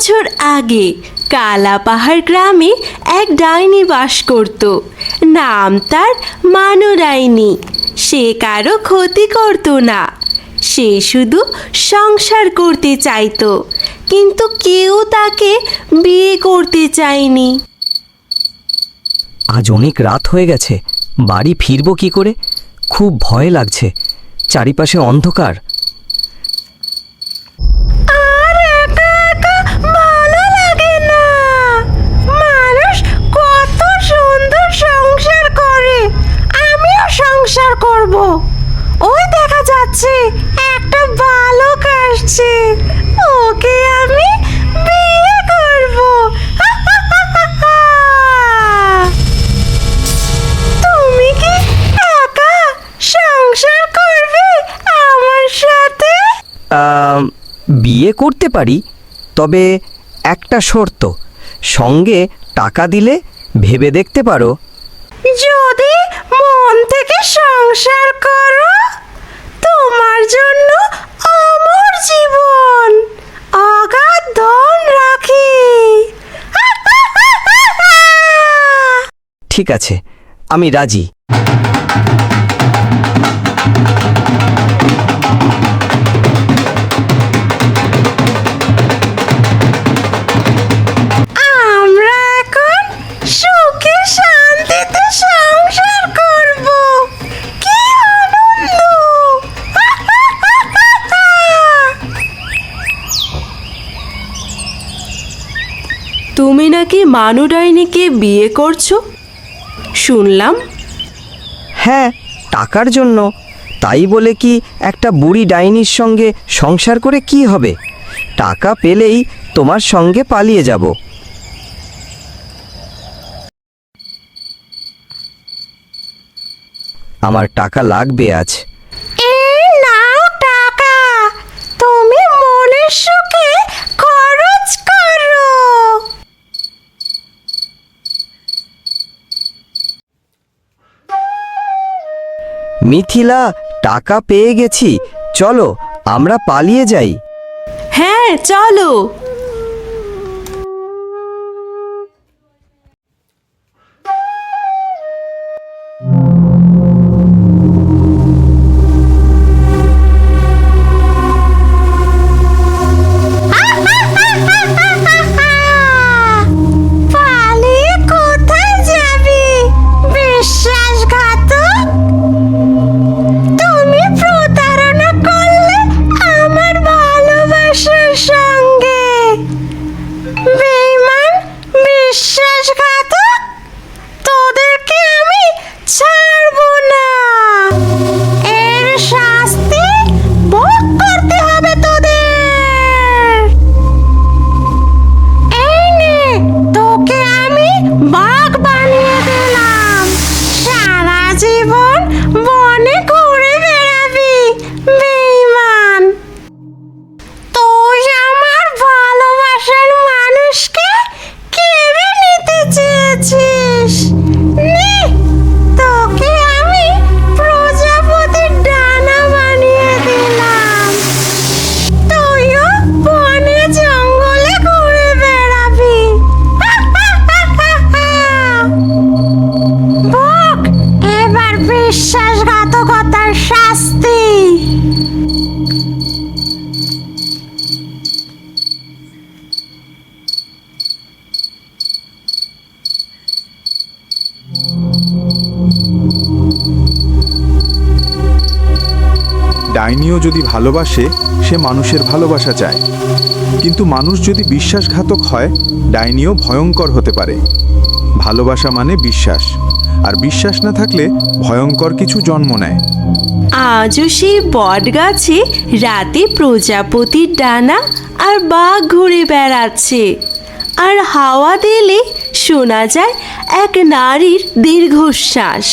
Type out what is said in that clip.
বছর আগে কালাপাহাড় গ্রামে এক ডাইনি বাস করত। নাম তার মানু ডাইনি। সে কারো ক্ষতি করত না, সে শুধু সংসার করতে চাইতো, কিন্তু কেউ তাকে বিয়ে করতে চায়নি। আজ অনেক রাত হয়ে গেছে, বাড়ি ফিরবো কি করে? খুব ভয় লাগছে, চারিপাশে অন্ধকার। আর একা একা ভালো লাগে না। মানুষ কত সুন্দর সংসার করে, আমিও সংসার করব। ওই দেখা যাচ্ছে একটা বালক আসছে, ওকে আমি বিয়ে করব। তুমি কি একা সংসার করবে আমার সাথে? বিয়ে করতে পারি, তবে একটা শর্ত, সঙ্গে টাকা দিলে ভেবে দেখতে পারো। যদি মন থেকে সংসার করো, তোমার জন্য অমর জীবন, অগাধ ধন রাখি। ঠিক আছে, আমি রাজি। আমরা এখন সুখে শান্তিতে সংসার করব। কি আনন্দ! তুমি নাকি মানু ডাইনিকে বিয়ে করছো শুনলাম। হ্যাঁ, টাকার জন্য। তাই বলে কি একটা বুড়ি ডাইনির সঙ্গে সংসার করে কি হবে? টাকা পেলেই তোমার সঙ্গে পালিয়ে যাব। আমার টাকা লাগবে আজ। এই নাও টাকা, তুমি মনের সুখে খরচ করো। মিথিলা, টাকা পেয়ে গেছি, চলো আমরা পালিয়ে যাই। হ্যাঁ চলো। পালিয়ে কোথায় যাবি বিশ্বাসঘাতক? তুমি প্রতারণা করলে আমার ভালোবাসার সঙ্গে। বেঈমান, বিশ্বাসঘাতক, তোদেরকে আমি ছাড়বো না। এর শাস্তি ভোগ করতে হবে তোদের। এই নে, তোকে আমি বাঘ বানিয়ে দিলাম। সারা জীবন বনে ঘুরে বেড়াবি বেঈমান। তুই আমার ভালোবাসার মানুষকে কেড়ে নিতে চেয়েছিস। নে, তোকে আমি প্রজাপতির ডানা বানিয়ে দিলাম। তুইও বনে জঙ্গলে ঘুরে বেড়াবি। ভোগ এবার বিশ্বাসঘাতকতার শাস্তি। ডাইনিও যদি ভালোবাসে, সে মানুষের ভালোবাসা চায়। কিন্তু মানুষ যদি বিশ্বাসঘাতক হয়, ডাইনিও ভয়ঙ্কর হতে পারে। ভালোবাসা মানে বিশ্বাস, আর বিশ্বাস না থাকলে ভয়ঙ্কর কিছু জন্ম নেয়। আজও সেই বট গাছে রাতে প্রজাপতির ডানা আর বাঘ ঘুরে বেড়াচ্ছে, আর হাওয়া দিলে শোনা যায় এক নারীর দীর্ঘশ্বাস।